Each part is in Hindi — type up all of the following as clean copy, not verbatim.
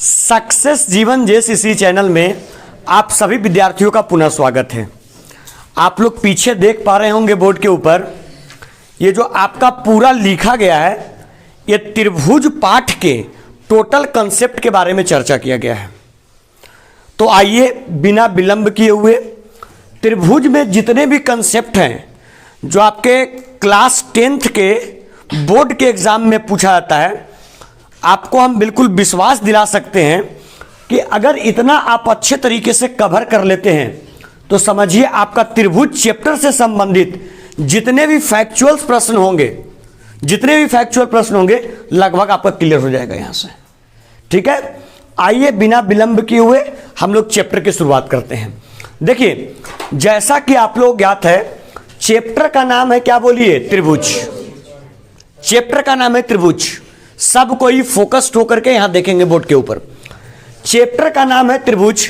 सक्सेस जीवन जेसीसी चैनल में आप सभी विद्यार्थियों का पुनः स्वागत है। आप लोग पीछे देख पा रहे होंगे बोर्ड के ऊपर ये जो आपका पूरा लिखा गया है, ये त्रिभुज पाठ के टोटल कंसेप्ट के बारे में चर्चा किया गया है। तो आइए बिना विलंब किए हुए त्रिभुज में जितने भी कंसेप्ट हैं जो आपके क्लास 10th के बोर्ड के एग्जाम में पूछा जाता है, आपको हम बिल्कुल विश्वास दिला सकते हैं कि अगर इतना आप अच्छे तरीके से कवर कर लेते हैं तो समझिए आपका त्रिभुज चैप्टर से संबंधित जितने भी फैक्चुअल प्रश्न होंगे लगभग आपका क्लियर हो जाएगा यहां से। ठीक है, आइए बिना विलंब किए हुए हम लोग चैप्टर की शुरुआत करते हैं। देखिए, जैसा कि आप लोग ज्ञात है, चैप्टर का नाम है क्या बोलिए? त्रिभुज। चैप्टर का नाम है त्रिभुज। सब कोई फोकस्ड होकर के यहां देखेंगे बोर्ड के ऊपर। चैप्टर का नाम है त्रिभुज।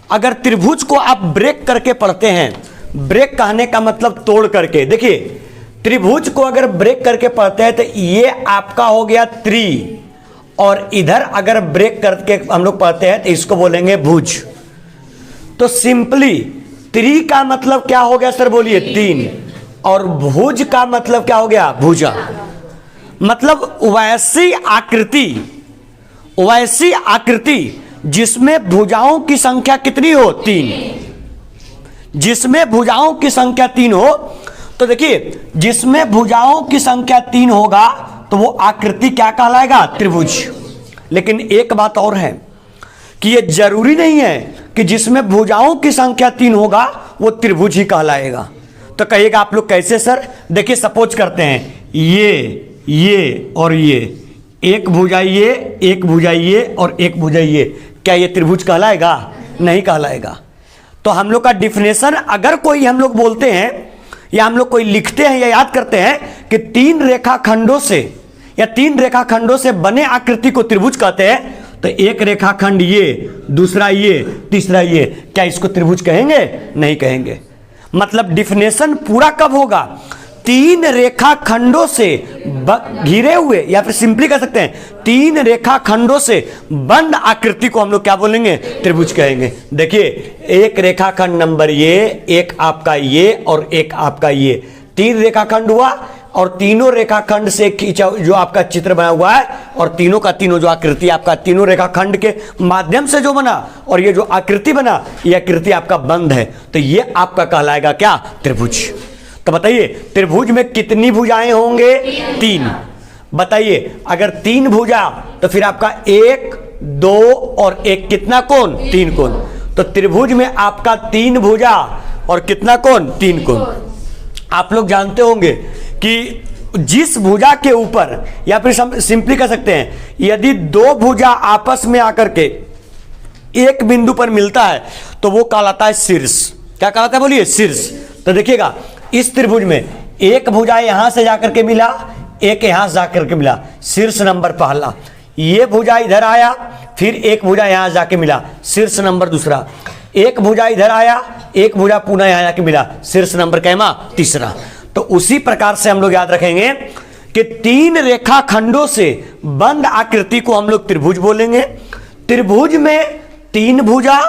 अगर त्रिभुज को आप ब्रेक करके पढ़ते हैं, ब्रेक कहने का मतलब तोड़ करके, देखिए त्रिभुज को अगर ब्रेक करके पढ़ते हैं तो ये आपका हो गया त्रि, और इधर अगर ब्रेक करके हम लोग पढ़ते हैं तो इसको बोलेंगे भुज। तो सिंपली त्रि का मतलब क्या हो गया सर बोलिए? तीन, और भुज का मतलब क्या हो गया? भुजा। मतलब वैसी आकृति जिसमें भुजाओं की संख्या कितनी हो? तीन। जिसमें भुजाओं की संख्या तीन हो, तो देखिए जिसमें भुजाओं की संख्या तीन होगा तो वो आकृति क्या कहलाएगा? त्रिभुज। लेकिन एक बात और है कि ये जरूरी नहीं है कि जिसमें भुजाओं की संख्या तीन होगा वो त्रिभुज ही कहलाएगा। तो कहिएगा आप लोग कैसे सर? देखिए सपोज करते हैं ये और ये, एक भुजा ये, एक भुजा ये और एक भुजा ये, क्या ये त्रिभुज कहलाएगा? नहीं कहलाएगा। तो हम लोग का डिफिनेशन अगर कोई हम लोग बोलते हैं या हम लोग कोई लिखते हैं या याद करते हैं कि तीन रेखाखंडों से बने आकृति को त्रिभुज कहते हैं, तो एक रेखाखंड ये, दूसरा ये, तीसरा ये, क्या इसको त्रिभुज कहेंगे? नहीं कहेंगे। मतलब डिफिनेशन पूरा कब होगा? तीन रेखाखंडों से घिरे हुए, या फिर सिंपली कह सकते हैं तीन रेखाखंडों से बंद आकृति को हम लोग क्या बोलेंगे? त्रिभुज कहेंगे। देखिए एक रेखाखंड नंबर ये, एक आपका ये और एक आपका ये, तीन रेखाखंड हुआ, और तीनों रेखाखंड से खींचा जो आपका चित्र बना हुआ है, और तीनों का तीनों जो आकृति आपका तीनों रेखाखंड के माध्यम से जो बना और ये जो आकृति बना, ये आकृति आपका बंद है, तो ये आपका कहलाएगा क्या? त्रिभुज। तो बताइए त्रिभुज में कितनी भुजाएं होंगे? तीन। बताइए अगर तीन भुजा तो फिर आपका एक, दो और एक कितना कोण? तीन कोण। तो त्रिभुज में आपका तीन भुजा और कितना कोण? तीन कोण। आप लोग जानते होंगे कि जिस भुजा के ऊपर, या फिर सिंपली कह सकते हैं यदि दो भुजा आपस में आकर के एक बिंदु पर मिलता है तो वो कहलाता है शीर्ष। क्या कहलाता है बोलिए? शीर्ष। तो देखिएगा इस त्रिभुज में एक भुजा यहां से जाकर के मिला, एक यहां से जाकर के मिला, शीर्ष नंबर पहला। ये भुजा इधर आया, फिर एक भुजा यहां जाके मिला, शीर्ष नंबर दूसरा। एक भुजा इधर आया, एक भुजा पुनः यहां जाके मिला, शीर्ष नंबर कैमा? तीसरा। तो उसी प्रकार से हम लोग याद रखेंगे कि तीन रेखाखंडों से बंद आकृति को हम लोग त्रिभुज बोलेंगे। त्रिभुज में तीन भुजा,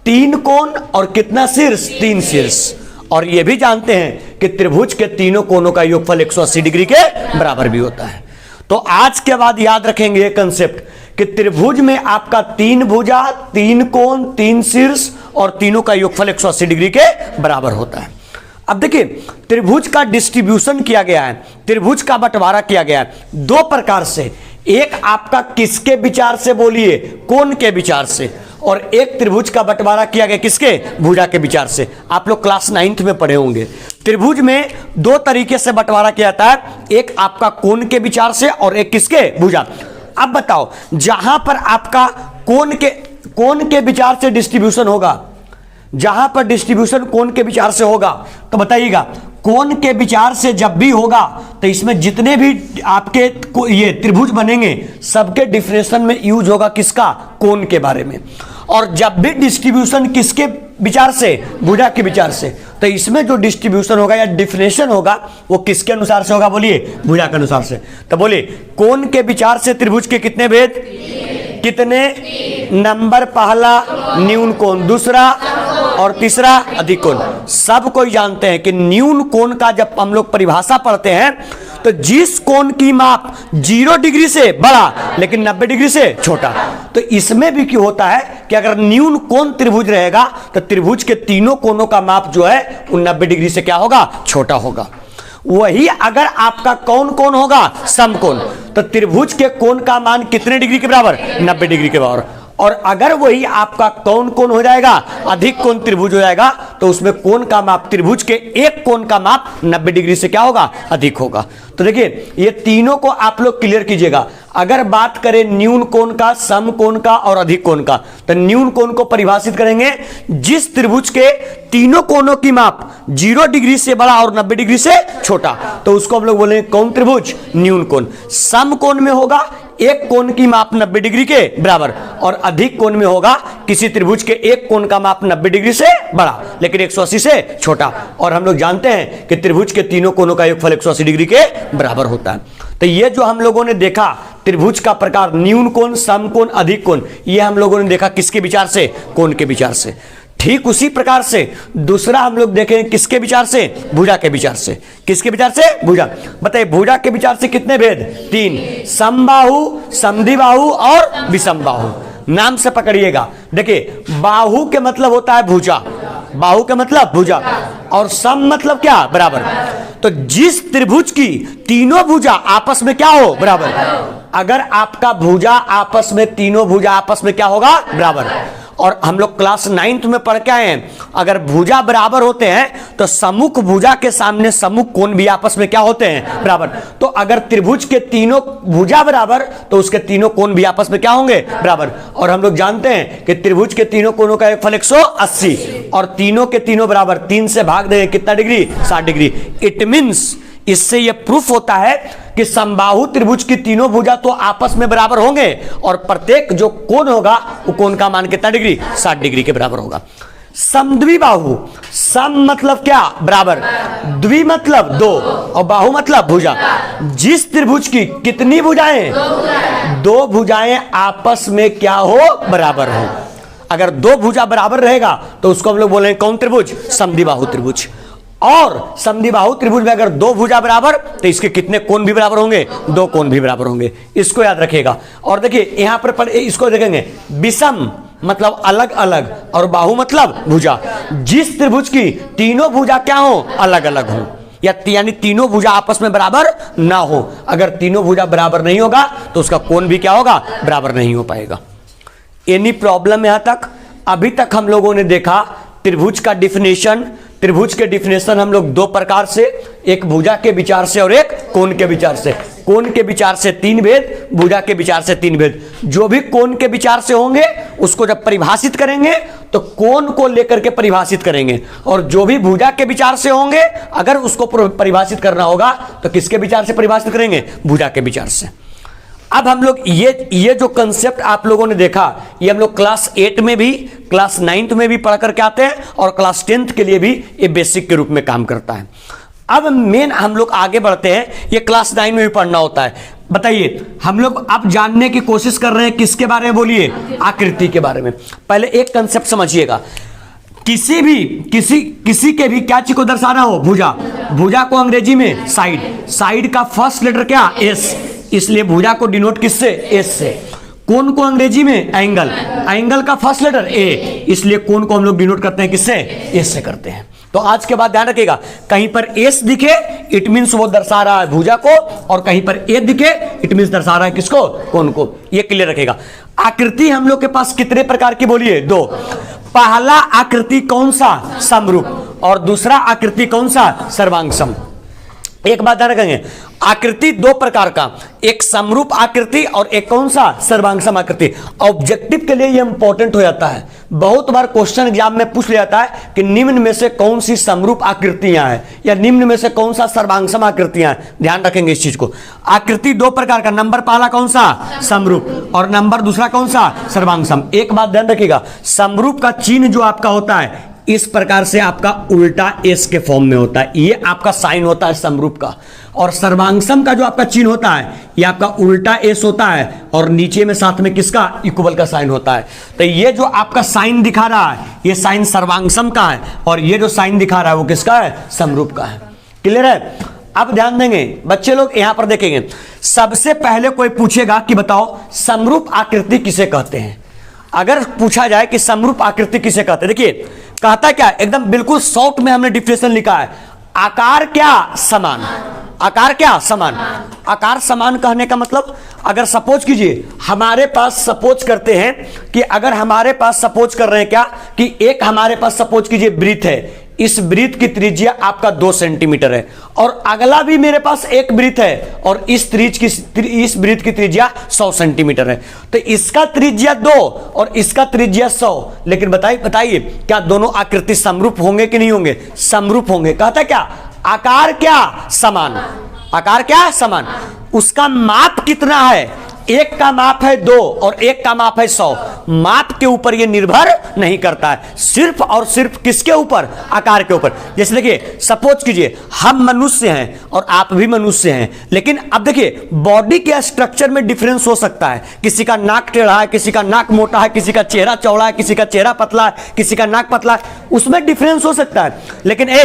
तीन कोण और कितना शीर्ष? तीन शीर्ष। और ये भी जानते हैं कि त्रिभुज के तीनों कोणों का योगफल 180 डिग्री के बराबर भी होता है। तो आज के बाद याद रखेंगे ये कंसेप्ट कि त्रिभुज में आपका तीन भुजा, तीन कोण, तीन शीर्ष और तीनों का योगफल 180 डिग्री के बराबर होता है। अब देखिए त्रिभुज का डिस्ट्रीब्यूशन किया गया है, त्रिभुज का बंटवारा किया गया है दो प्रकार से। एक आपका किसके विचार से बोलिए? कोण के विचार से। और एक त्रिभुज का बंटवारा किया गया किसके? भुजा के विचार से। आप लोग क्लास 9th में पढ़े होंगे। त्रिभुज में दो तरीके से बंटवारा किया जाता है, एक आपका कोण के विचार से और एक किसके? भुजा। अब बताओ जहां पर आपका कोण के विचार से डिस्ट्रीब्यूशन होगा, जहां पर डिस्ट्रीब्यूशन कोण के विचार से होगा, तो बताइएगा कोण के विचार से जब भी होगा तो इसमें जितने भी आपके ये त्रिभुज बनेंगे सबके डिफिनेशन में यूज होगा किसका? कोण के बारे में। और जब भी डिस्ट्रीब्यूशन किसके विचार से? भुजा के विचार से। तो इसमें जो डिस्ट्रीब्यूशन होगा या डिफिनेशन होगा वो किसके अनुसार से होगा बोलिए? भुजा के अनुसार से। तो बोलिए कोण के विचार से त्रिभुज के कितने भेद? कितने नंबर पहला, न्यून कोण दूसरा, और तीसरा अधिक कोण। सब कोई जानते हैं कि न्यून कोण का जब हम लोग परिभाषा पढ़ते हैं तो जिस कोण की माप 0 डिग्री से बड़ा लेकिन 90 डिग्री से छोटा, तो इसमें भी क्यों होता है कि अगर न्यून कोण त्रिभुज रहेगा तो त्रिभुज के तीनों कोणों का माप जो है वो 90 डिग्री से क्या होगा, छोटा होगा। वही अगर आपका कौन कोण होगा, समकोण, तो त्रिभुज के कोण का मान कितने डिग्री के बराबर, 90 डिग्री के बराबर। और अगर वही आपका कौन कोण हो जाएगा, अधिक कोण त्रिभुज हो जाएगा, तो उसमें कोण का माप, त्रिभुज के एक कोण का माप 90 डिग्री से क्या होगा, अधिक होगा। तो देखिए ये तीनों को आप लोग क्लियर कीजिएगा। अगर बात करें न्यून कोण का, सम कोण का और अधिक कोण का, तो न्यून कोण को परिभाषित करेंगे जिस त्रिभुज के तीनों कोणों की माप 0 डिग्री से बड़ा और 90 डिग्री से छोटा, तो उसको हम लोग बोलेंगे कौन त्रिभुज, न्यून कोण। सम कोण में होगा एक कोण की माप 90 डिग्री के बराबर, और अधिक कोण में होगा किसी त्रिभुज के एक कोण का माप 90 डिग्री से बड़ा लेकिन 180 से छोटा। और हम लोग जानते हैं कि त्रिभुज के तीनों कोणों का योगफल 180 डिग्री के बराबर होता है। तो ये जो हम लोगों ने देखा त्रिभुज का प्रकार, न्यून कोण, सम कोण, अधिक कोण, ये हम लोगों ने देखा किसके विचार से, कोण के विचार से। ठीक उसी प्रकार से दूसरा हम लोग देखें किसके विचार से, भुजा के विचार से। किसके विचार से, भुजा। बताइए भुजा के विचार से कितने भेद, 3, समबाहु, समद्विबाहु और विषमबाहु। नाम से पकड़िएगा। देखिए बाहु के मतलब होता है भुजा, बाहु का मतलब भुजा, और सम मतलब क्या, बराबर। तो जिस त्रिभुज की तीनों भुजा आपस में क्या हो, बराबर। अगर आपका भुजा आपस में, तीनों भुजा आपस में क्या होगा, बराबर। और हम लोग क्लास 9th में पढ़ के आए हैं, अगर भुजा बराबर होते हैं तो सम्मुख भुजा के सामने सम्मुख कोण भी आपस में क्या होते हैं, बराबर। तो अगर त्रिभुज के तीनों भुजा बराबर तो उसके तीनों कोण भी आपस में क्या होंगे, बराबर। और हम लोग जानते हैं कि त्रिभुज के तीनों कोणों का योगफल 180, और तीनों के तीनों बराबर, 3 से भाग देंगे कितना डिग्री, 60 डिग्री। इट मीन्स इससे यह प्रूफ होता है कि समबाहु त्रिभुज की तीनों भुजा तो आपस में बराबर होंगे, और प्रत्येक जो कोण होगा वो कोण का मान कितना डिग्री, 60 डिग्री के बराबर होगा। समद्विबाहु, सम मतलब क्या, बराबर, द्वि मतलब दो, और बाहु मतलब भुजा। जिस त्रिभुज की कितनी भुजाएं, दो भुजाएं आपस में क्या हो, बराबर हो। अगर दो भुजा बराबर रहेगा तो उसको हम लोग बोलेंगे कौन त्रिभुज, समद्विबाहु त्रिभुज। और समद्विबाहु त्रिभुज में अगर दो भुजा बराबर तो इसके कितने कोण भी बराबर होंगे, दो कोण भी बराबर होंगे। इसको याद रखिएगा। और देखिए यहां पर इसको देखेंगे, विषम मतलब अलग अलग, और बाहु मतलब भुजा। जिस त्रिभुज की तीनों भुजा क्या हो, अलग अलग हो, यानी तीनों भुजा आपस में बराबर ना हो। अगर तीनों भुजा बराबर नहीं होगा तो उसका कोण भी क्या होगा, बराबर नहीं हो पाएगा। एनी प्रॉब्लम यहां तक? अभी तक हम लोगों ने देखा त्रिभुज का डिफिनेशन। त्रिभुज के डिफिनेशन हम लोग दो प्रकार से, एक भुजा के विचार से और एक कोण के विचार से। कोण के विचार से 3 भेद, भुजा के विचार से 3 भेद। जो भी कोण के विचार से होंगे उसको जब परिभाषित करेंगे तो कोण को लेकर के परिभाषित करेंगे, और जो भी भुजा के विचार से होंगे अगर उसको परिभाषित करना होगा तो किसके विचार से परिभाषित करेंगे, भुजा के विचार से। अब हम लोग ये जो कंसेप्ट आप लोगों ने देखा, ये हम लोग क्लास 8 में भी, क्लास 9th में भी पढ़ करके आते हैं, और क्लास 10th के लिए भी ये बेसिक के रूप में काम करता है। अब मेन हम लोग आगे बढ़ते हैं, ये क्लास 9 में भी पढ़ना होता है। बताइए हम लोग अब जानने की कोशिश कर रहे हैं किसके बारे में, बोलिए, आकृति के बारे में। पहले एक कंसेप्ट समझिएगा, किसी के भी क्या चीज को दर्शाना हो, भुजा। भुजा को अंग्रेजी में साइड, साइड का फर्स्ट लेटर क्या, एस, इसलिए भुजा को डिनोट किससे, एस से। कोण को अंग्रेजी में एंगल, एंगल का फर्स्ट लेटर ए, इसलिए कोण को हम लोग डिनोट करते हैं किससे, एस से करते हैं। तो आज के बाद ध्यान रखिएगा, कहीं पर एस दिखे इट मींस वो दर्शा रहा है भुजा को, और कहीं पर ए दिखे इट मींस दर्शा रहा है किसको, कोण को। ये क्लियर रखेगा। आकृति हम लोग के पास कितने प्रकार की, बोलिए, 2। पहला आकृति कौन सा, समरूप, और दूसरा आकृति कौन सा, सर्वांगसम। एक बात ध्यान रखेंगे, आकृति 2 प्रकार का, एक समरूप आकृति और एक कौन सा, सर्वांगसम आकृति। ऑब्जेक्टिव के लिए ये इंपॉर्टेंट हो जाता है, बहुत बार क्वेश्चन एग्जाम में पूछ लिया जाता है कि निम्न में से कौन सी समरूप आकृतियां हैं, या निम्न में से कौन सा सर्वांगसम आकृतियां हैं। ध्यान रखेंगे इस चीज को। आकृति 2 प्रकार का, नंबर पहला कौन सा, समरूप, और नंबर दूसरा कौन सा, सर्वांगसम। एक बात ध्यान रखिएगा, समरूप का चिन्ह जो आपका होता है इस प्रकार से आपका उल्टा एस के फॉर्म में होता है, ये आपका साइन होता है समरूप का। और सर्वांगसम का जो आपका चिन्ह होता है ये आपका उल्टा एस होता है और नीचे में साथ में किसका, इक्वल का साइन होता है। तो ये जो आपका साइन दिखा रहा है ये साइन सर्वांगसम का है और ये जो साइन दिखा रहा है वो किसका है, समरूप का है। क्लियर है? अब ध्यान देंगे बच्चे लोग, यहां पर देखेंगे सबसे पहले कोई पूछेगा कि बताओ समरूप आकृति किसे कहते हैं। अगर पूछा जाए कि समरूप आकृति किसे कहते हैं, देखिए कहता क्या, एकदम बिल्कुल शॉर्ट में हमने डिफिनेशन लिखा है, आकार क्या समान, आकार क्या समान। आकार समान कहने का मतलब, अगर सपोज कीजिए हमारे पास, सपोज करते हैं कि अगर हमारे पास सपोज कर रहे हैं क्या कि एक हमारे पास सपोज कीजिए वृत्त है, इस वृत्त की त्रिज्या आपका 2 सेंटीमीटर है और अगला भी मेरे पास एक वृत्त है और इस वृत्त की त्रिज्या 100 सेंटीमीटर है। तो इसका त्रिज्या 2 और इसका त्रिज्या 100, लेकिन बताइए क्या दोनों आकृति समरूप होंगे कि नहीं होंगे, समरूप होंगे। कहता क्या, आकार क्या समान, आकार क्या समान। उसका माप कितना है, एक का माप है 2 और एक का माप है 100। माप के ऊपर यह निर्भर नहीं करता है, सिर्फ और सिर्फ किसके ऊपर, आकार के ऊपर। जैसे देखिए सपोज कीजिए हम मनुष्य हैं और आप भी मनुष्य हैं, लेकिन अब देखिए बॉडी के स्ट्रक्चर में डिफरेंस हो सकता है, किसी का नाक टेढ़ा है, किसी का नाक मोटा है, किसी का चेहरा चौड़ा है, किसी का चेहरा पतला है, किसी का नाक पतला है, उसमें डिफरेंस हो सकता है। लेकिन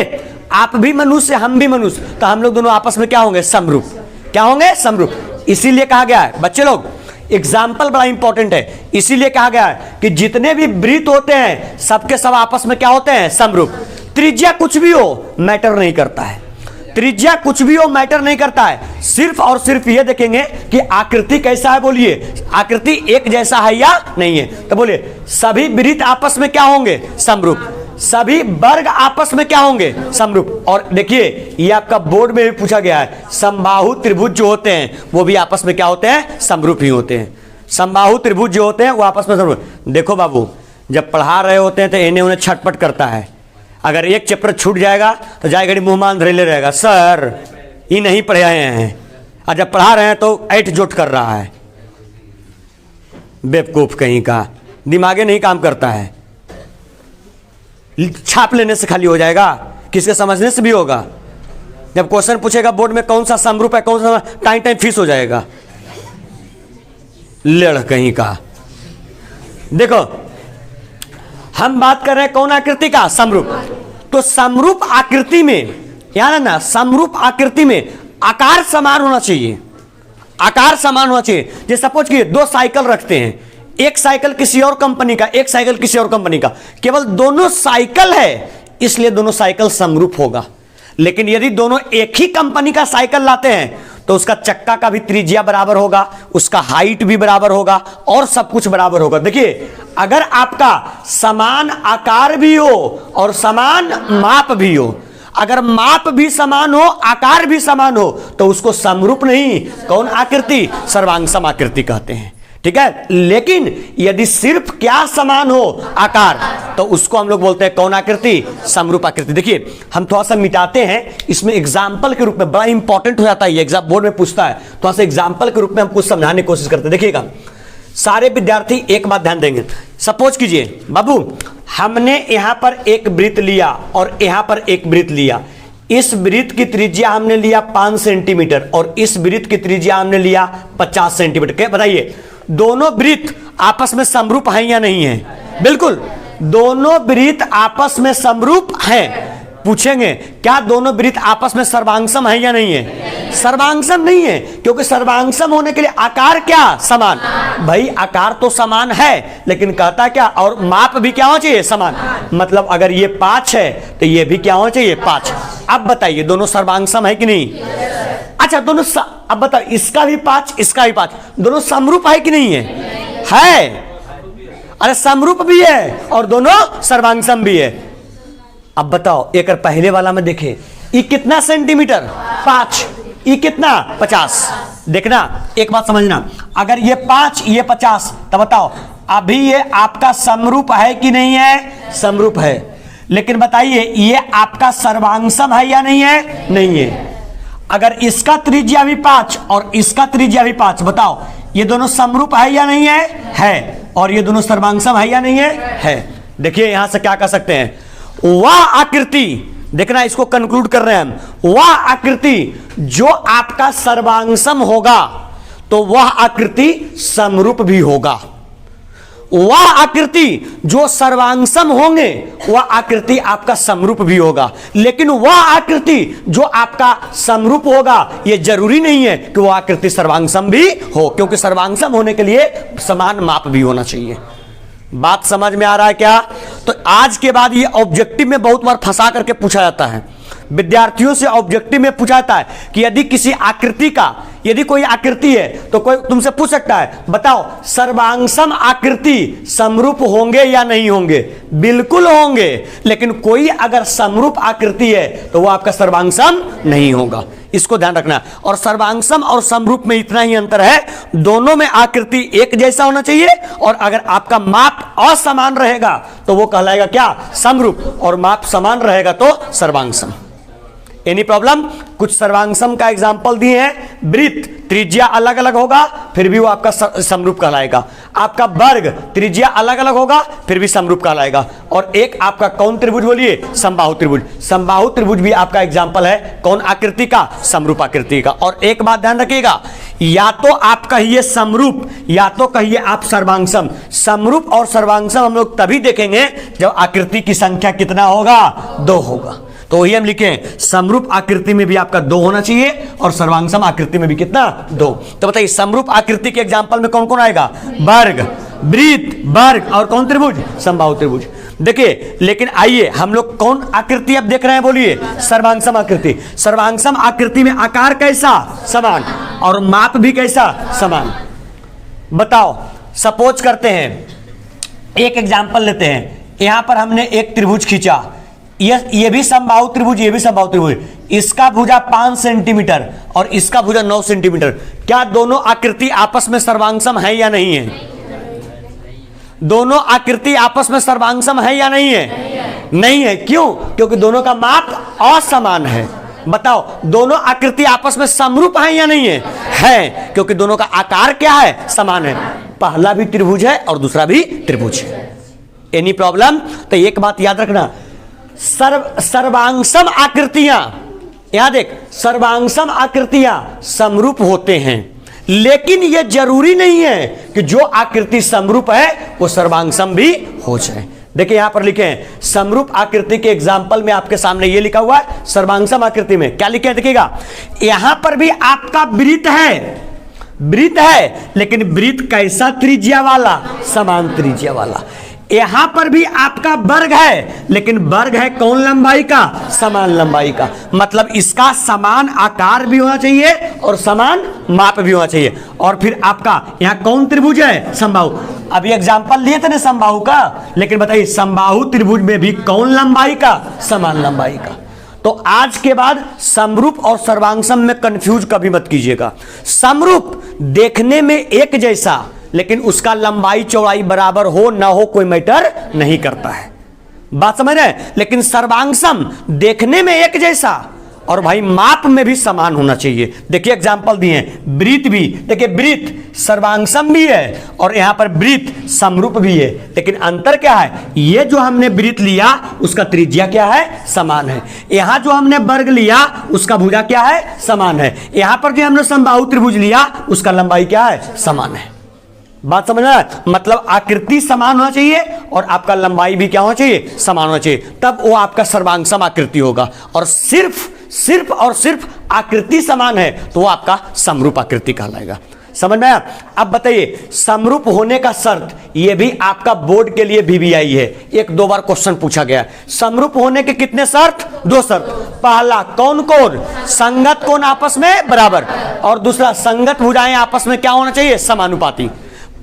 आप भी मनुष्य हम भी मनुष्य, तो हम लोग दोनों आपस में क्या होंगे, समरूप। क्या होंगे, समरूप। इसीलिए कहा गया है बच्चे लोग, एग्जाम्पल बड़ा इंपॉर्टेंट है, इसीलिए कहा गया है कि जितने भी वृत्त होते हैं सबके सब आपस में क्या होते हैं, समरूप। त्रिज्या कुछ भी हो मैटर नहीं करता है, त्रिज्या कुछ भी हो मैटर नहीं करता है, सिर्फ और सिर्फ ये देखेंगे कि आकृति कैसा है। बोलिए आकृति एक जैसा है या नहीं है। तो बोलिए सभी वृत्त आपस में क्या होंगे, समरूप। सभी वर्ग आपस में क्या होंगे, समरूप। और देखिए ये आपका बोर्ड में भी पूछा गया है, समबाहु त्रिभुज जो होते हैं वो भी आपस में क्या होते हैं, समरूप ही होते हैं। समबाहु त्रिभुज जो होते हैं वो आपस में समरूप। देखो बाबू, जब पढ़ा रहे होते हैं तो इन्हें उन्हें छटपट करता है, अगर एक चैप्टर छूट जाएगा तो जाए घड़ी मुंह मान धरेले रहेगा, सर ये नहीं पढ़े हैं, और जब पढ़ा रहे हैं तो ऐठ जोट कर रहा है, बेवकूफ कहीं का, दिमागे नहीं काम करता है। छाप लेने से खाली हो जाएगा, किसके समझने से भी होगा। जब क्वेश्चन पूछेगा बोर्ड में कौन सा समरूप है, कौन सा, टाइम टाइम फीस हो जाएगा, लेड़ कहीं का। देखो हम बात कर रहे हैं कौन आकृति का, समरूप। तो समरूप आकृति में, याद है ना, समरूप आकृति में आकार समान होना चाहिए, आकार समान होना चाहिए। जैसे सपोज कि 2 साइकिल रखते हैं, एक साइकिल किसी और कंपनी का, एक साइकिल किसी और कंपनी का, केवल दोनों साइकिल है इसलिए दोनों साइकिल समरूप होगा। लेकिन यदि दोनों एक ही कंपनी का साइकिल लाते हैं तो उसका चक्का का भी त्रिज्या बराबर होगा, उसका हाइट भी बराबर होगा और सब कुछ बराबर होगा। देखिए अगर आपका समान आकार भी हो और समान माप भी हो, अगर माप भी समान हो आकार भी समान हो तो उसको समरूप नहीं, कौन आकृति, सर्वांगसम आकृति कहते हैं। ठीक है, लेकिन यदि सिर्फ क्या समान हो, आकार, तो उसको हम लोग बोलते हैं कौन आकृति, समरूप आकृति। देखिए हम थोड़ा सा मिटाते हैं, इसमें एग्जाम्पल के रूप में बड़ा इंपॉर्टेंट हो जाता है, ये एग्जाम बोर्ड में पूछता है, थोड़ा सा एग्जाम्पल के रूप में हम कुछ समझाने की कोशिश करते हैं। देखिएगा सारे विद्यार्थी एक बात ध्यान देंगे, सपोज कीजिए बाबू हमने यहां पर एक वृत्त लिया और यहां पर एक वृत्त लिया, इस वृत्त की त्रिज्या हमने लिया 5 सेंटीमीटर और इस वृत्त की त्रिज्या हमने लिया 50 सेंटीमीटर। क्या बताइए दोनों वृत्त आपस में समरूप हैं या नहीं है? बिल्कुल, दोनों वृत्त आपस में समरूप हैं। पूछेंगे क्या दोनों वृत्त आपस में सर्वांगसम है या नहीं है? सर्वांगसम नहीं है, क्योंकि सर्वांगसम होने के लिए आकार क्या समान। भाई आकार तो समान है लेकिन कहता क्या, और माप भी क्या होना चाहिए, समान। मतलब अगर ये 5 है तो ये भी क्या होना चाहिए, 5। अब बताइए दोनों सर्वांगसम है कि नहीं? अच्छा दोनों अब बताओ इसका भी 5 इसका भी 5, दोनों समरूप है कि नहीं है? है, अरे समरूप भी है और दोनों सर्वांगसम भी है। अब बताओ एक पहले वाला में देखे, ये कितना सेंटीमीटर, 5, ये कितना, 50। देखना एक बात समझना, अगर ये 5 ये 50, तो बताओ अभी ये आपका समरूप है कि नहीं है? समरूप है। लेकिन बताइए ये आपका सर्वांगसम है या नहीं है? नहीं है। अगर इसका त्रिज्या भी 5 और इसका त्रिज्या भी 5, बताओ ये दोनों समरूप है या नहीं है? है। और ये दोनों सर्वांगसम है या नहीं है? है। देखिए यहां से क्या कर सकते हैं, वह आकृति देखना, इसको कंक्लूड कर रहे हैं हम। वह आकृति जो आपका सर्वांगसम होगा तो वह आकृति समरूप भी होगा। वह आकृति जो सर्वांगसम होंगे वह आकृति आपका समरूप भी होगा। लेकिन वह आकृति जो आपका समरूप होगा यह जरूरी नहीं है कि वह आकृति सर्वांगसम भी हो, क्योंकि सर्वांगसम होने के लिए समान माप भी होना चाहिए। बात समझ में आ रहा है क्या? तो आज के बाद ये ऑब्जेक्टिव में बहुत बार फंसा करके पूछा जाता है, विद्यार्थियों से ऑब्जेक्टिव में पूछा जाता है कि यदि किसी आकृति का, यदि कोई आकृति है तो कोई तुमसे पूछ सकता है, बताओ सर्वांगसम आकृति समरूप होंगे या नहीं होंगे? बिल्कुल होंगे। लेकिन कोई अगर समरूप आकृति है तो वो आपका सर्वांगसम नहीं होगा, इसको ध्यान रखना। और सर्वांगसम और समरूप में इतना ही अंतर है, दोनों में आकृति एक जैसा होना चाहिए, और अगर आपका माप असमान रहेगा तो वो कहलाएगा क्या? समरूप, और माप समान रहेगा तो सर्वांगसम। Any problem? कुछ सर्वांगसम का एग्जांपल दिए हैं। वृत्त त्रिज्या अलग अलग होगा फिर भी वो आपका समरूप कहलाएगा। आपका वर्ग त्रिज्या अलग अलग होगा फिर भी समरूप कहलाएगा। और एक आपका कौन त्रिभुज बोलिए? समबाहु त्रिभुज। समबाहु त्रिभुज भी आपका एग्जांपल है कौन आकृति का? समरूप आकृति का। और एक बात ध्यान रखिएगा, या तो आप कहिए समरूप या तो कहिए आप सर्वांगसम। समरूप और सर्वांगसम हम लोग तभी देखेंगे जब आकृति की संख्या कितना होगा? 2 होगा। तो वही हम लिखे हैं, समरूप आकृति में भी आपका 2 होना चाहिए और सर्वांगसम आकृति में भी कितना? 2। तो बताइए समरूप आकृति के एग्जांपल में कौन कौन आएगा? वर्ग, वृत्त, वर्ग और कौन त्रिभुज? समबाहु त्रिभुज। देखिए, लेकिन आइए हम लोग कौन आकृति अब देख रहे हैं? बोलिए सर्वांगसम आकृति। सर्वांगसम आकृति में आकार कैसा? समान, और माप भी कैसा? समान। बताओ, सपोज करते हैं, एक एग्जाम्पल लेते हैं। यहां पर हमने एक त्रिभुज खींचा, ये भी समबाहु त्रिभुज, ये भी समबाहु त्रिभुज। इसका भुजा 5 सेंटीमीटर और इसका भुजा 9 सेंटीमीटर। क्या दोनों आकृति आपस में सर्वांगसम है या नहीं है? दोनों आकृति आपस में सर्वांगसम है या नहीं है? नहीं है। क्यों? क्योंकि दोनों का माप असमान है। बताओ, दोनों आकृति आपस में समरूप है या नहीं है? है, क्योंकि दोनों का आकार क्या है? समान है। पहला भी त्रिभुज है और दूसरा भी त्रिभुज है। Any problem? तो एक बात याद रखना, सर्वांगसम आकृतियां, यहां देख, सर्वांगसम आकृतियां समरूप होते हैं, लेकिन यह जरूरी नहीं है कि जो आकृति समरूप है वो सर्वांगसम भी हो जाए। देखिए यहां पर लिखे हैं समरूप आकृति के एग्जाम्पल में आपके सामने ये लिखा हुआ है। सर्वांगसम आकृति में क्या लिखे हैं देखिएगा, यहां पर भी आपका वृत्त है, वृत्त है, लेकिन वृत्त कैसा? त्रिज्या वाला, समान त्रिज्या वाला। यहां पर भी आपका वर्ग है, लेकिन वर्ग है कौन लंबाई का? समान लंबाई का। मतलब इसका समान आकार भी होना चाहिए और समान माप भी होना चाहिए। और फिर आपका यहां कौन त्रिभुज है? समबाहु। अभी एग्जांपल लिए थे ना समबाहु का, लेकिन बताइए समबाहु त्रिभुज में भी कौन लंबाई का? समान लंबाई का। तो आज के बाद समरूप और सर्वांगसम में कंफ्यूज कभी मत कीजिएगा। समरूप देखने में एक जैसा, लेकिन उसका लंबाई चौड़ाई बराबर हो ना हो कोई मैटर नहीं करता है। बात समझ रहे हैं? लेकिन सर्वांगसम देखने में एक जैसा और भाई माप में भी समान होना चाहिए। देखिए एग्जांपल दिए हैं, वृत्त भी, देखिए वृत्त सर्वांगसम भी है और यहां पर वृत्त समरूप भी है, लेकिन अंतर क्या है? ये जो हमने वृत्त लिया उसका त्रिज्या क्या है? समान है। यहां जो हमने वर्ग लिया उसका भुजा क्या है? समान है। यहां पर जो हमने समबाहु त्रिभुज लिया उसका लंबाई क्या है? समान है। बात समझ रहा है? मतलब आकृति समान होना चाहिए और आपका लंबाई भी क्या होना चाहिए? समान होना चाहिए, तब वो आपका सर्वांगसम आकृति होगा। और सिर्फ और सिर्फ आकृति समान है तो वो आपका समरूप आकृति कहलाएगा। समझ में आया? अब बताइए समरूप होने का शर्त, ये भी आपका बोर्ड के लिए VVI है, 1-2 बार क्वेश्चन पूछा गया। समरूप होने के कितने शर्त? 2 शर्त। पहला कौन कौन? संगत कोण आपस में बराबर, और दूसरा संगत भुजाएं आपस में क्या होना चाहिए? समानुपाती।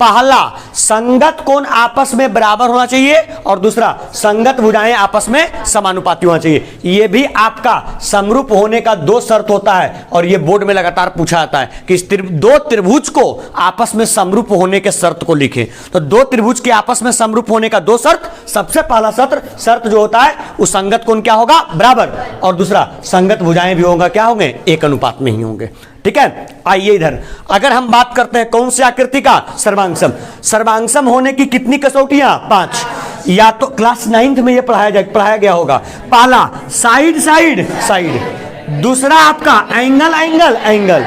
पहला संगत कोण आपस में बराबर होना चाहिए और दूसरा संगत भुजाएं आपस में समानुपाती होना चाहिए। यह भी आपका समरूप होने का 2 शर्त होता है और यह बोर्ड में लगातार पूछा जाता है कि इस 2 त्रिभुज को आपस में समरूप होने के शर्त को लिखें। तो 2 त्रिभुज के आपस में समरूप होने का 2 शर्त, सबसे पहला शर्त जो होता है वो संगत कोण क्या होगा? बराबर, और दूसरा संगत भुजाएं भी होगा क्या होंगे? 1 अनुपात में ही होंगे। ठीक है, आइए इधर अगर हम बात करते हैं कौन सी आकृति का? सर्वांगसम। सर्वांगसम होने की कितनी कसौटियां? 5। या तो क्लास 9th में ये पढ़ाया गया होगा। पहला साइड साइड साइड, दूसरा आपका एंगल एंगल एंगल,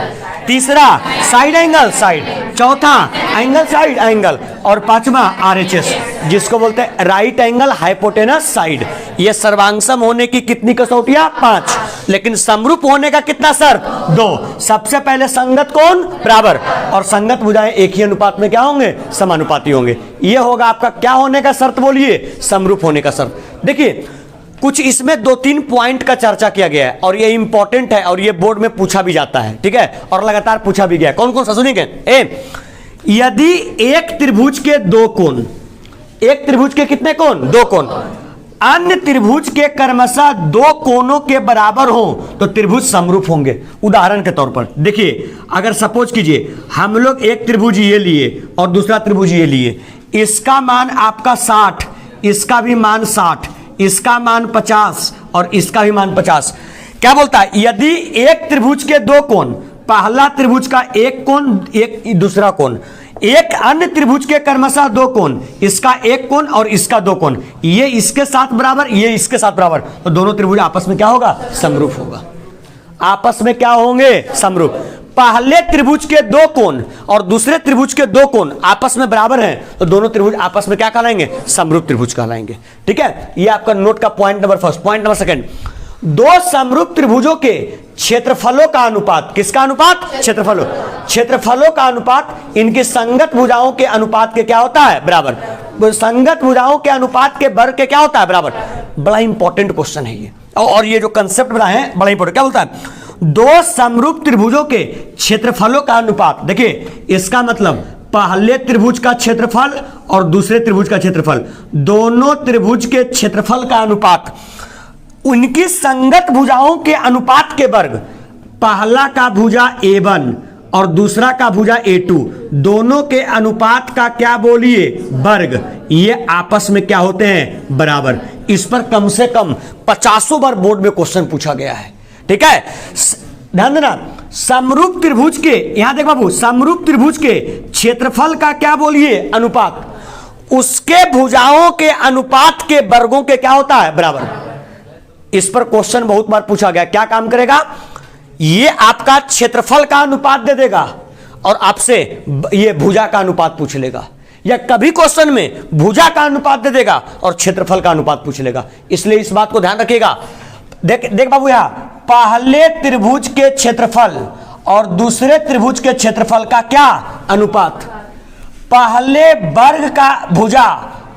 तीसरा साइड एंगल साइड, चौथा एंगल साइड एंगल, और पांचवा आरएचएस जिसको बोलते हैं राइट एंगल हाइपोटेनस साइड। ये सर्वांगसम होने की कितनी कसौटियां? 5। लेकिन समरूप होने का कितना शर्त? 2। सबसे पहले संगत कोण बराबर, और संगत भुजाएं एक ही अनुपात में क्या होंगे? समानुपाती होंगे। ये होगा आपका क्या होने का शर्त? बोलिए, समरूप होने का शर्त। देखिए कुछ इसमें 2-3 पॉइंट का चर्चा किया गया है और ये इंपॉर्टेंट है और ये बोर्ड में पूछा भी जाता है, ठीक है, और लगातार पूछा भी गया। कौन कौन सा सुनिए? यदि एक त्रिभुज के 2 कोण, एक त्रिभुज के कितने कोण? 2 कोण, अन्य त्रिभुज के क्रमशः 2 कोणों के बराबर हो तो त्रिभुज समरूप होंगे। उदाहरण के तौर पर देखिए, अगर सपोज कीजिए हम लोग एक त्रिभुज ये लिए और दूसरा त्रिभुज ये लिए, इसका मान आपका 60, इसका भी मान 60, इसका मान 50 और इसका भी मान 50। क्या बोलता है? यदि एक त्रिभुज के 2 कोण, पहला त्रिभुज का एक कोण, एक दूसरा कोण, एक अन्य त्रिभुज के क्रमशः 2 कोण, इसका एक कोण और इसका 2 कोण, ये इसके साथ बराबर, ये इसके साथ बराबर, तो दोनों त्रिभुज आपस में क्या होगा? समरूप होगा। आपस में क्या होंगे? समरूप। पहले त्रिभुज के 2 कोण और दूसरे त्रिभुज के 2 कोण आपस में बराबर हैं तो दोनों त्रिभुज आपस में क्या कहलाएंगे? समरूप त्रिभुज कहलाएंगे। ठीक है, ये आपका नोट का point number first. Point number second, 2 समरूप त्रिभुजों के क्षेत्रफलों का अनुपात, किसका अनुपात? क्षेत्रफलों। क्षेत्रफलों का अनुपात इनकी संगत भुजाओं के अनुपात के क्या होता है? बराबर। संगत भुजाओं के अनुपात के वर्ग के क्या होता है? बराबर। बड़ा इंपॉर्टेंट क्वेश्चन है ये, और ये जो कंसेप्ट बना है बड़ा इंपॉर्टेंट। क्या बोलता है? 2 समरूप त्रिभुजों के क्षेत्रफलों का अनुपात। देखिए इसका मतलब पहले त्रिभुज का क्षेत्रफल और दूसरे त्रिभुज का क्षेत्रफल, दोनों त्रिभुज के क्षेत्रफल का अनुपात उनकी संगत भुजाओं के अनुपात के वर्ग। पहला का भुजा A1 और दूसरा का भुजा A2, दोनों के अनुपात का क्या बोलिए? वर्ग। ये आपस में क्या होते हैं? बराबर। इस पर कम से कम 50 बार बोर्ड में क्वेश्चन पूछा गया है। ठीक है, ध्यान देना। समरूप त्रिभुज के, यहां देख बाबू, समरूप त्रिभुज के क्षेत्रफल का क्या बोलिए? अनुपात। उसके भुजाओं के अनुपात के वर्गों के क्या होता है? बराबर। इस पर क्वेश्चन बहुत बार पूछा गया। क्या काम करेगा? ये आपका क्षेत्रफल का अनुपात दे देगा और आपसे ये भुजा का अनुपात पूछ लेगा, या कभी क्वेश्चन में भुजा का अनुपात दे देगा और क्षेत्रफल का अनुपात पूछ लेगा। इसलिए इस बात को ध्यान रखिएगा। देख बाबू, यहां पहले त्रिभुज के क्षेत्रफल और दूसरे त्रिभुज के क्षेत्रफल का क्या अनुपात? पहले वर्ग का भुजा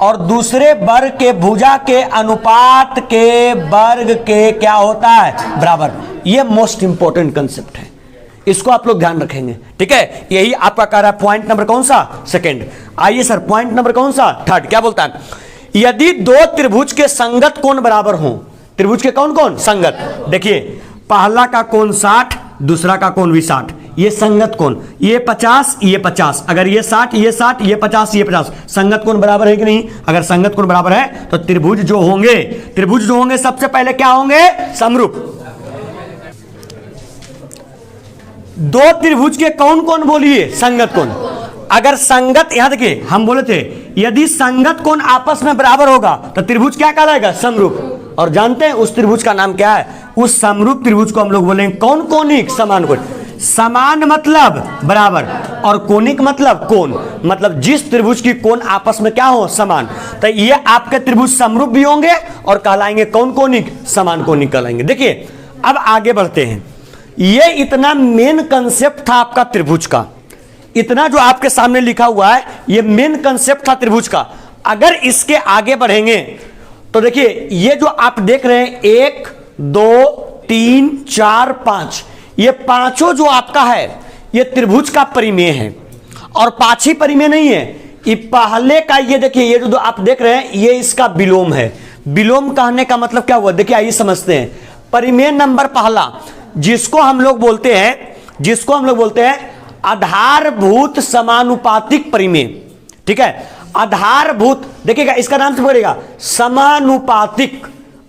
और दूसरे वर्ग के भुजा के अनुपात के वर्ग के क्या होता है? बराबर। यह मोस्ट इंपॉर्टेंट कंसेप्ट है, इसको आप लोग ध्यान रखेंगे। ठीक है, यही आपका कह रहा है पॉइंट नंबर कौन सा? सेकंड। आइए सर, पॉइंट नंबर कौन सा? थर्ड। क्या बोलता है? यदि 2 त्रिभुज के संगत कोण बराबर हों, त्रिभुज के कौन कौन? संगत। देखिए पहला का कोण 60, दूसरा का कोण भी 60, ये संगत कोण। ये 50, ये 50, अगर ये 60, ये 60, ये 50, ये 50, संगत कोण बराबर है कि नहीं? अगर संगत कोण बराबर है तो त्रिभुज जो होंगे सबसे पहले क्या होंगे? समरूप। 2 त्रिभुज के कौन कौन बोलिए? संगत कोण। अगर संगत, यहां देखिए हम बोले थे यदि संगत कोण आपस में बराबर होगा तो त्रिभुज क्या कहलाएगा? समरूप। और जानते हैं उस त्रिभुज का नाम क्या है? उस समरूप त्रिभुज को हम लोग बोलेंगे कौन? कोणिक। समान कोण। समान मतलब बराबर, और कोणिक मतलब कोण, मतलब जिस त्रिभुज की कोण आपस में क्या हो? समान। तो ये आपके त्रिभुज समरूप भी होंगे और कहलाएंगे कौन? कोणिक। समान कोणिक कहलाएंगे। देखिए अब आगे बढ़ते हैं। ये इतना मेन कंसेप्ट था आपका त्रिभुज का, इतना जो आपके सामने लिखा हुआ है ये मेन कंसेप्ट था त्रिभुज का। अगर इसके आगे बढ़ेंगे तो देखिए ये जो आप देख रहे हैं 1 2 3 4 5, ये पांचों जो आपका है ये त्रिभुज का परिमेय है, और 5 ही परिमेय नहीं है। ये पहले का, ये देखिए ये जो आप देख रहे हैं ये इसका विलोम है। विलोम कहने का मतलब क्या हुआ? देखिए आइए समझते हैं। परिमेय नंबर पहला जिसको हम लोग बोलते हैं आधारभूत समानुपातिक परिमेय। ठीक है, आधारभूत, देखिएगा इसका नाम से पड़ेगा समानुपातिक।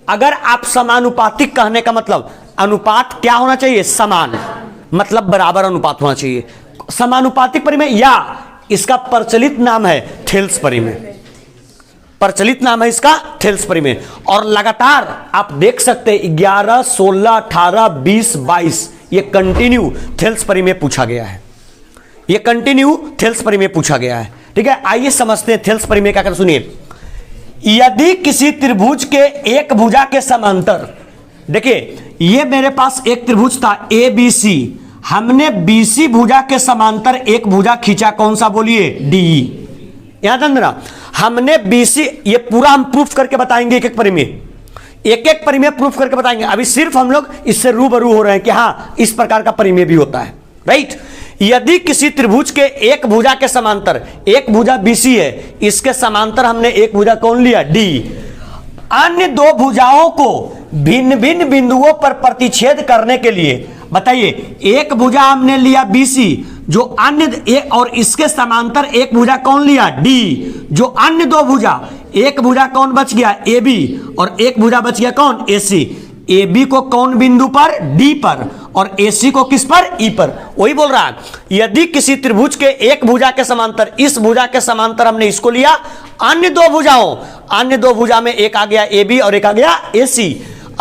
अगर आप समानुपातिक कहने का मतलब अनुपात क्या होना चाहिए? समान, मतलब बराबर अनुपात होना चाहिए। समानुपातिक परिमेय, या इसका प्रचलित नाम है थेल्स परिमेय। प्रचलित नाम है इसका थेल्स परिमेय। और लगातार आप देख सकते हैं 11, 16, 18, 20, 22 ये कंटिन्यू थेल्स परिमेय पूछा गया है, ये कंटिन्यू थेल्स परिमेय पूछा गया है। ठीक है, आइए समझते हैं थेल्स परिमेय क्या करते। सुनिए, यदि किसी त्रिभुज के एक भुजा के समांतर, देखिए ये मेरे पास एक त्रिभुज था ए बी सी, हमने बीसी भुजा के समांतर एक भुजा खींचा, कौन सा बोलिए, डी। यहां तक ना हमने बीसी, ये पूरा हम प्रूफ करके बताएंगे, एक एक परिमेय, एक एक परिमेय प्रूफ करके बताएंगे। अभी सिर्फ हम लोग इससे रूबरू हो रहे हैं कि हाँ इस प्रकार का परिमेय भी होता है, राइट। यदि किसी त्रिभुज के एक भुजा के समांतर, एक भुजा बीसी है, इसके समांतर हमने एक भुजा कौन लिया, डी, अन्य दो भुजाओं को भिन्न भिन्न बिंदुओं पर प्रतिच्छेद करने के लिए, बताइए एक भुजा हमने लिया बीसी, जो अन्य और इसके समांतर एक भुजा कौन लिया, डी, जो अन्य दो भुजा, एक भुजा कौन बच गया, ए बी, और एक भुजा बच गया कौन, ए सी। ए बी को कौन बिंदु पर, डी पर, और ए सी को किस पर, ई पर। वही बोल रहा है, यदि किसी त्रिभुज के एक भुजा के समांतर, इस भुजा के समांतर हमने इसको लिया, अन्य दो भुजाओं, अन्य दो भुजा में एक आ गया ए बी और एक आ गया ए सी,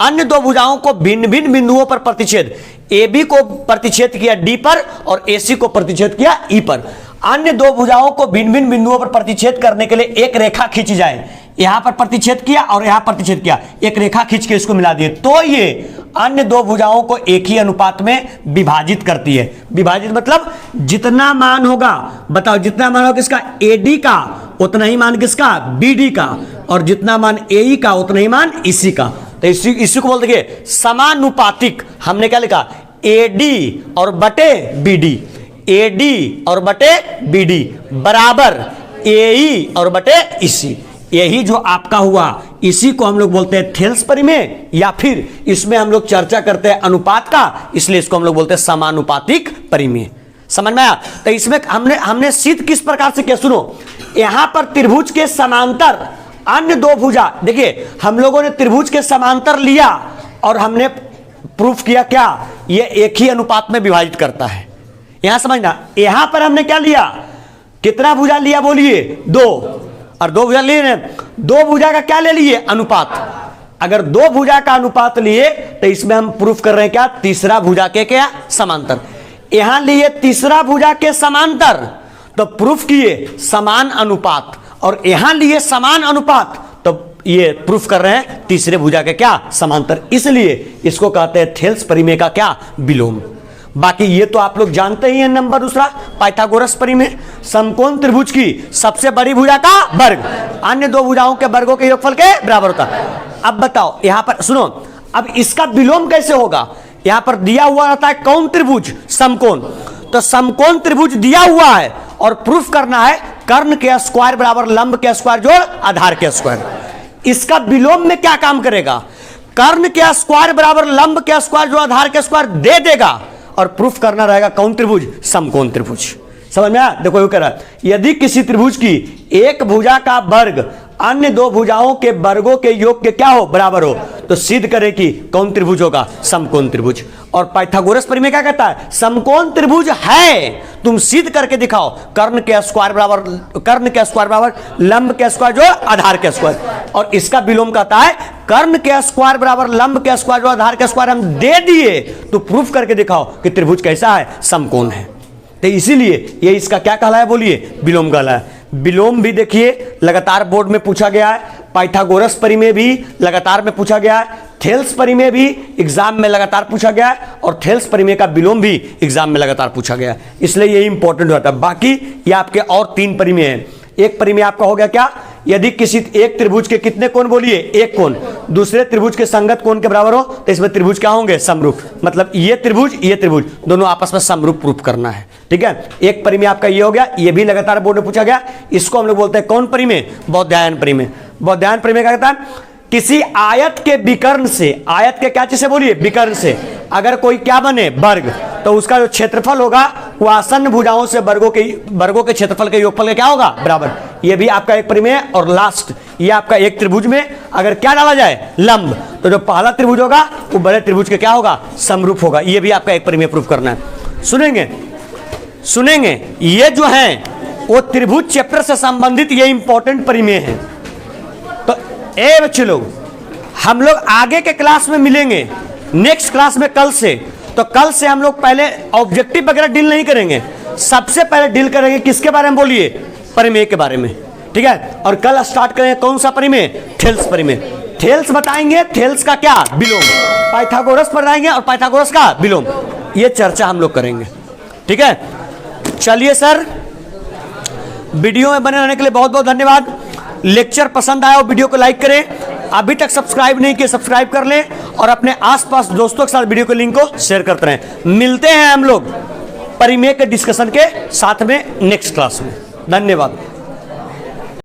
अन्य दो भुजाओं को भिन्न भिन्न बिंदुओं पर प्रतिच्छेद, ए बी को प्रतिच्छेद किया डी पर और ए सी को प्रतिच्छेद किया ई पर। अन्य दो भुजाओं को भिन्न भिन्न बिंदुओं पर प्रतिच्छेद करने के लिए एक रेखा खींची जाए, यहां पर प्रतिच्छेद किया और यहां प्रतिच्छेद किया, एक रेखा खींच के इसको मिला दिए, तो ये अन्य दो भुजाओं को एक ही अनुपात में विभाजित करती है। विभाजित मतलब जितना मान होगा, बताओ जितना मान होगा किसका, एडी का, उतना ही मान किसका, बीडी का, और जितना मान एई का उतना ही मान इसी का। तो इसी को बोलते हैं समानुपातिक। हमने क्या लिखा, एडी और बटे बीडी, एडी और बटे बीडी बराबर एई और बटे इसी। यही जो आपका हुआ, इसी को हम लोग बोलते हैं थेल्स परिमेय, या फिर इसमें हम लोग चर्चा करते हैं अनुपात का, इसलिए इसको हम लोग बोलते हैं समानुपातिक परिमेय। समझ में आया। तो इसमें हमने सिद्ध किस प्रकार से किया, सुनो, यहां पर त्रिभुज के समांतर अन्य दो भुजा, देखिए हम लोगों ने त्रिभुज के समांतर लिया और हमने प्रूफ किया क्या, ये एक ही अनुपात में विभाजित करता है। यहां समझना, यहां पर हमने क्या लिया, कितना भुजा लिया बोलिए, दो, और दो भुजा लिए, दो भुजा का क्या ले लिए, अनुपात। अगर दो भुजा का अनुपात लिए तो इसमें हम प्रूफ कर रहे हैं क्या, तीसरा भुजा के क्या, समांतर। यहां लिए तीसरा भुजा के समांतर तो प्रूफ किए समान अनुपात, और यहां लिए समान अनुपात तो ये प्रूफ कर रहे हैं तीसरे भुजा के क्या, समांतर। इसलिए इसको कहते हैं थेल्स परिमेय का क्या, विलोम। बाकी ये तो आप लोग जानते ही हैं। नंबर दूसरा, पाइथागोरस परिमेय, समकोण त्रिभुज की सबसे बड़ी भुजा का वर्ग अन्य दो भुजाओं के वर्गों के योगफल के बराबर होता है। अब बताओ यहां पर सुनो, अब इसका विलोम कैसे होगा, यहां पर दिया हुआ रहता है कौन त्रिभुज, समकोण, तो समकोण त्रिभुज दिया हुआ है और प्रूफ करना है कर्ण के स्क्वायर बराबर लंब के स्क्वायर जोड़ आधार के स्क्वायर। इसका विलोम में क्या काम करेगा, कर्ण के स्क्वायर बराबर लंब के स्क्वायर जोड़ आधार के स्क्वायर दे देगा, और प्रूफ करना रहेगा कौन त्रिभुज, समकोण त्रिभुज। समझ में आया। देखो ये कह रहा है, यदि किसी त्रिभुज की एक भुजा का वर्ग अन्य दो भुजाओं के वर्गों के योग के क्या हो, बराबर हो, तो सिद्ध करे कि कौन त्रिभुज होगा, समकोण त्रिभुज। और पाइथागोरस परिमेय क्या कहता है, समकोण त्रिभुज है, तुम सिद्ध करके दिखाओ कर्ण के स्क्वायर बराबर लंब के स्क्वायर जो आधार के स्क्वायर। और इसका विलोम कहता है कर्ण के स्क्वायर बराबर लंब के स्क्वायर जो आधार के स्क्वायर हम दे दिए, तो प्रूफ करके दिखाओ कि त्रिभुज कैसा है, समकोण है। तो इसीलिए ये इसका क्या कहलाया, बोलिए, विलोम कहलाया। विलोम भी देखिए लगातार बोर्ड में पूछा गया है, पाइथागोरस परिमेय भी लगातार में पूछा गया है, थेल्स परिमेय भी एग्जाम में लगातार पूछा गया है, और थेल्स परिमेय का विलोम भी एग्जाम में लगातार पूछा गया है, इसलिए ये इंपॉर्टेंट होता है। बाकी ये आपके और तीन परिमेय हैं। एक परिमेय आपका हो गया क्या, यदि किसी एक त्रिभुज के कितने कोण बोलिए, एक कोण दूसरे त्रिभुज के संगत कोण के बराबर हो तो इसमें त्रिभुज क्या होंगे, समरूप। मतलब ये त्रिभुज दोनों आपस में समरूप प्रूफ करना है। ठीक है, एक परिमेय आपका ये हो गया, ये भी लगातार बोर्ड में पूछा गया। इसको हम लोग बोलते हैं कौन परिमेय, बौद्धायन परिमेय। बौद्धायन परिमेय क्या कहता है, किसी आयत के विकर्ण से, आयत के क्या चीज से बोलिए, विकर्ण से अगर कोई क्या बने, वर्ग, तो उसका जो क्षेत्रफल होगा वो आसन्न भुजाओं से वर्गों के क्षेत्रफल के योगफल के क्या होगा, बराबर। ये भी आपका एक परिमेय। और लास्ट ये आपका एक त्रिभुज में अगर क्या डाला जाए, लंब, तो जो पहला त्रिभुज होगा वो बड़े त्रिभुज के क्या होगा, समरूप होगा। ये भी आपका एक परिमेय प्रूफ करना है। सुनेंगे ये जो है वो त्रिभुज चैप्टर से संबंधित ये इंपॉर्टेंट परिमेय है। ए बच्चे लोग, हम लोग आगे के क्लास में मिलेंगे, नेक्स्ट क्लास में कल से। तो कल से हम लोग पहले ऑब्जेक्टिव वगैरह डील नहीं करेंगे, सबसे पहले डील करेंगे किसके बारे में बोलिए, परिमेय के बारे में, ठीक है। और कल स्टार्ट करेंगे कौन सा परिमेय, थेल्स परिमेय। थेल्स बताएंगे, थेल्स का क्या विलोम, पाइथागोरस बताएंगे और पाइथागोरस का विलोम, ये चर्चा हम लोग करेंगे, ठीक है। चलिए सर, वीडियो में बने रहने के लिए बहुत बहुत धन्यवाद। लेक्चर पसंद आया हो वीडियो को लाइक करें, अभी तक सब्सक्राइब नहीं किए सब्सक्राइब कर लें और अपने आसपास दोस्तों के साथ वीडियो के लिंक को शेयर करते रहें। मिलते हैं हम लोग परिमेय के डिस्कशन के साथ में नेक्स्ट क्लास में। धन्यवाद।